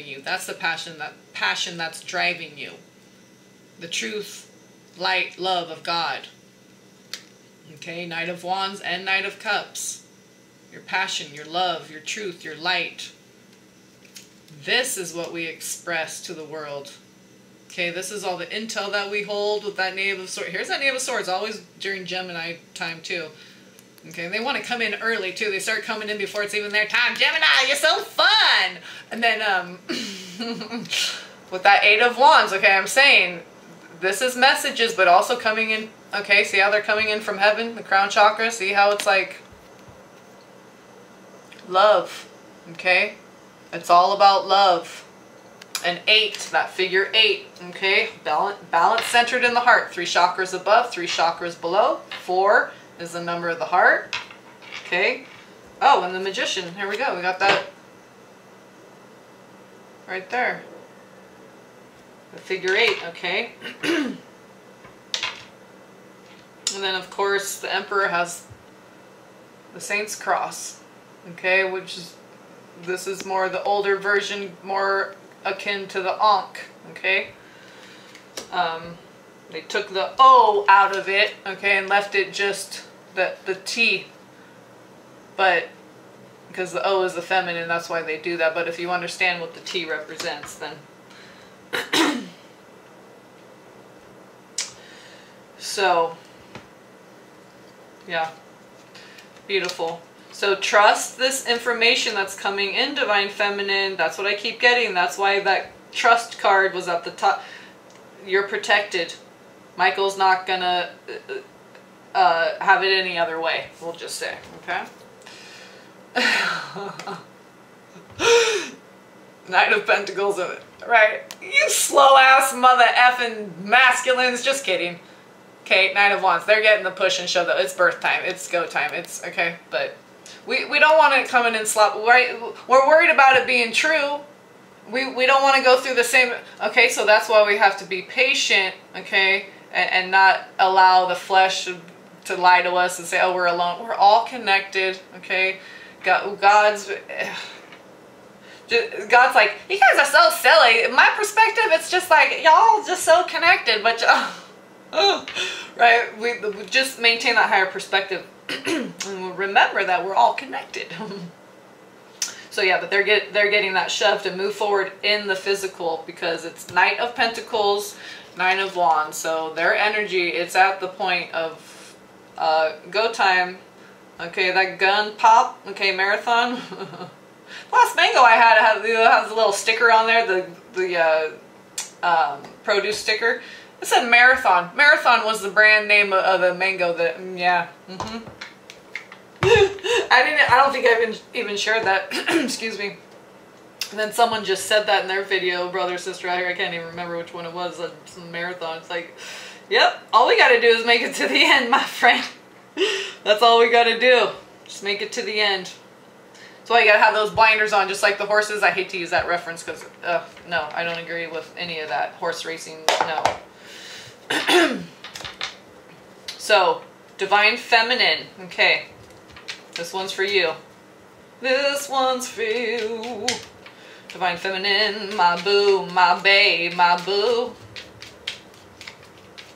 you. That's the passion that's driving you. The truth, light, love of God. Okay, Knight of Wands and Knight of Cups. Your passion, your love, your truth, your light. This is what we express to the world. Okay, this is all the intel that we hold with that Knave of Swords. Here's that Knave of Swords, always during Gemini time too. Okay, they want to come in early too. They start coming in before it's even their time. Gemini, you're so fun! And then with that Eight of Wands, okay, I'm saying this is messages, but also coming in. Okay, see how they're coming in from heaven, the crown chakra? See how it's like love, okay? It's all about love. And 8, that figure 8, okay? Balance centered in the heart. 3 chakras above, 3 chakras below. 4 is the number of the heart, okay? Oh, and the Magician. Here we go. We got that right there. The figure 8, okay? And then, of course, the Emperor has the Saint's Cross, okay? Which is, this is more the older version, more akin to the Ankh, okay? They took the O out of it, okay, and left it just the T. But, because the O is the feminine, that's why they do that. But if you understand what the T represents, then... So, yeah, beautiful. So trust this information that's coming in, Divine Feminine. That's what I keep getting. That's why that trust card was at the top. You're protected. Michael's not gonna have it any other way, we'll just say, okay? Knight of Pentacles, right? You slow-ass mother effing masculines. Just kidding. Okay, Knight of Wands. They're getting the push and shove though. It's birth time. It's go time. It's okay, but we don't want it coming in slop. Right? We're worried about it being true. We don't want to go through the same. Okay, so that's why we have to be patient. Okay, and not allow the flesh to lie to us and say, oh, we're alone. We're all connected. Okay, God's like, you guys are so silly. In my perspective, it's just like y'all just so connected, but. Right, we just maintain that higher perspective and remember that we're all connected. So yeah, but they're getting that shove to move forward in the physical because it's Knight of Pentacles, Nine of Wands. So their energy, it's at the point of go time. Okay, that gun pop. Okay, marathon. Last mango I had has a little sticker on there, the produce sticker. It said Marathon. Marathon was the brand name of the mango that, yeah. I don't think I even shared that. Excuse me. And then someone just said that in their video, brother, sister out here. I can't even remember which one it was. Some marathon. It's like, yep, all we got to do is make it to the end, my friend. That's all we got to do. Just make it to the end. That's why you gotta have those blinders on, just like the horses. I hate to use that reference because, no, I don't agree with any of that. Horse racing, no. So, Divine Feminine. Okay. This one's for you. This one's for you. Divine Feminine, my boo, my babe, my boo.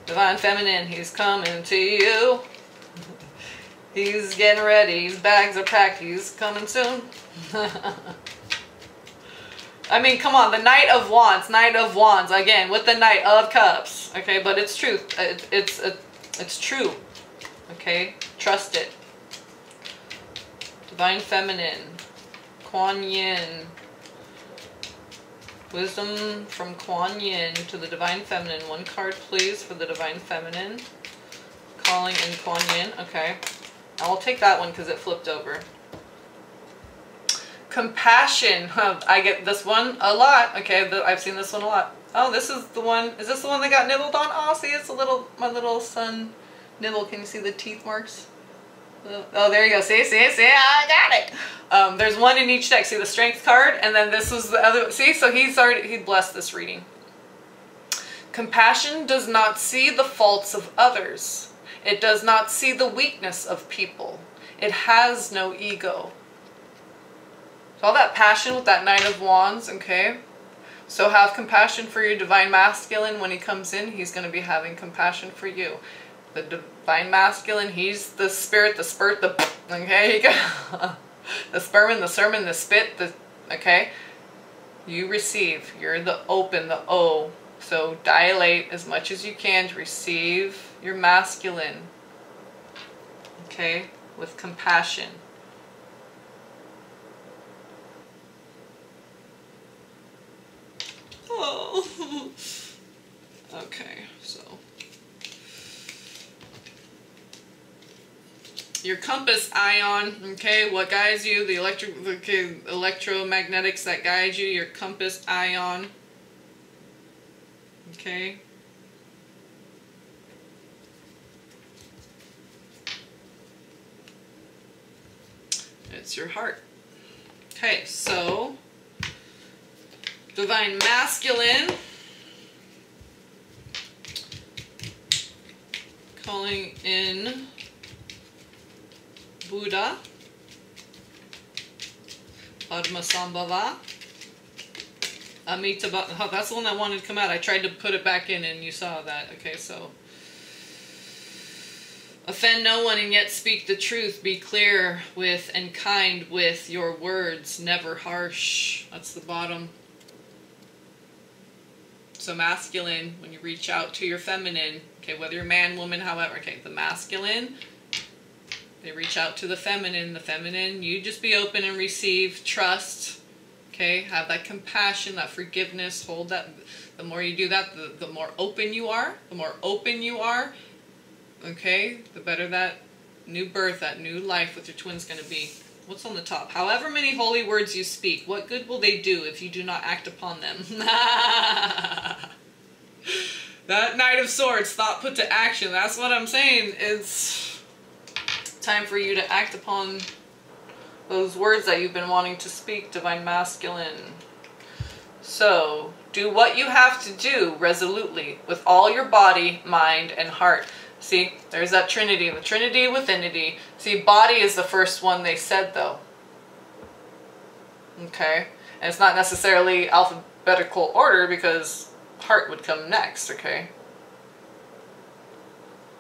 Divine Feminine, he's coming to you. He's getting ready, his bags are packed, he's coming soon. I mean, come on, the Knight of Wands, again, with the Knight of Cups. Okay, but it's truth. It's true. Okay, trust it. Divine Feminine, Kuan Yin. Wisdom from Kuan Yin to the Divine Feminine. One card, please, for the Divine Feminine. Calling in Kuan Yin. Okay. I will take that one because it flipped over. Compassion. I get this one a lot. Okay, I've seen this one a lot. Oh, this is the one. Is this the one that got nibbled on? Oh, see, it's my little son nibble. Can you see the teeth marks? Oh, there you go. See, I got it. There's one in each deck. See the Strength card, and then this was the other. See, so he blessed this reading. Compassion does not see the faults of others. It does not see the weakness of people. It has no ego. So all that passion with that Knight of Wands, okay? So have compassion for your Divine Masculine. When he comes in, he's going to be having compassion for you. The Divine Masculine, he's the spirit, the spurt, the... Okay, you go. The sperm, the sermon, the spit, okay? You receive. You're the open, the O. So dilate as much as you can to receive your masculine, okay, with compassion. Oh, okay, so your compass ion, okay, what guides you, the electromagnetics that guide you, your compass ion, okay. It's your heart. Okay, so Divine Masculine, calling in Buddha, Padmasambhava, Amitabha. Oh, that's the one that wanted to come out. I tried to put it back in and you saw that. Okay, so offend no one and yet speak the truth. Be clear with and kind with your words, never harsh. That's the bottom. So masculine, when you reach out to your feminine, okay, whether you're man, woman, however, okay, the masculine, they reach out to the feminine, you just be open and receive, trust, okay, have that compassion, that forgiveness, hold that. The more you do that, the more open you are, okay, the better that new birth, that new life with your twin's going to be. What's on the top? However many holy words you speak, what good will they do if you do not act upon them? That Knight of Swords, thought put to action. That's what I'm saying. It's time for you to act upon those words that you've been wanting to speak, Divine Masculine. So, do what you have to do resolutely with all your body, mind, and heart. See, there's that Trinity, the Trinity withinity. See, body is the first one they said, though. Okay? And it's not necessarily alphabetical order because heart would come next, okay?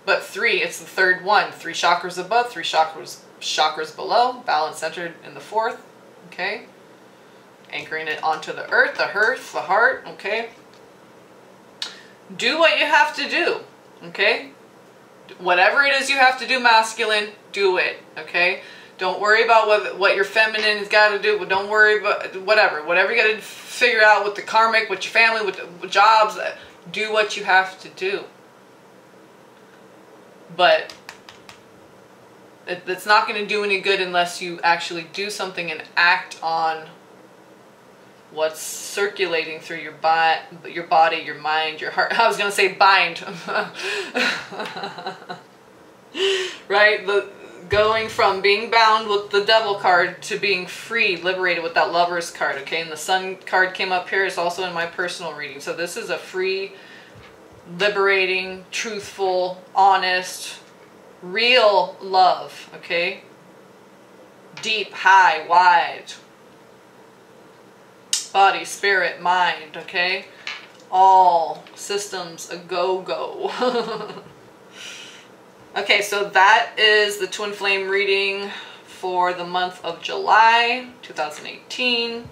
But 3, it's the third one. 3 chakras above, 3 chakras below. Balance centered in the 4th, okay? Anchoring it onto the earth, the heart, okay? Do what you have to do, okay? Whatever it is you have to do, masculine, do it, okay? Don't worry about what your feminine has got to do. Don't worry about whatever you got to figure out with the karmic, with your family, with jobs. Do what you have to do. But it's not going to do any good unless you actually do something and act on what's circulating through your body, your mind, your heart. I was going to say bind. Right? going from being bound with the devil card to being free, liberated with that Lover's card, okay? And the Sun card came up here. It's also in my personal reading. So this is a free, liberating, truthful, honest, real love, okay? Deep, high, wide. Body, spirit, mind, okay? All systems a go-go. Okay, so that is the Twin Flame reading for the month of July 2018.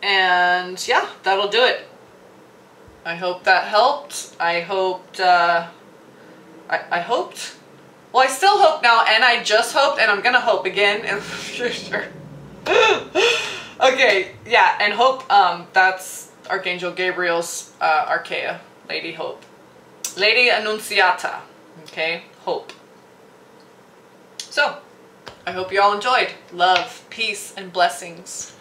And yeah, that'll do it. I hope that helped. I hoped, I hoped. Well, I still hope now, and I just hoped, and I'm gonna hope again in the future. Okay, yeah, and hope, that's Archangel Gabriel's Archaea, Lady Hope. Lady Annunciata, okay, hope. So, I hope you all enjoyed. Love, peace, and blessings.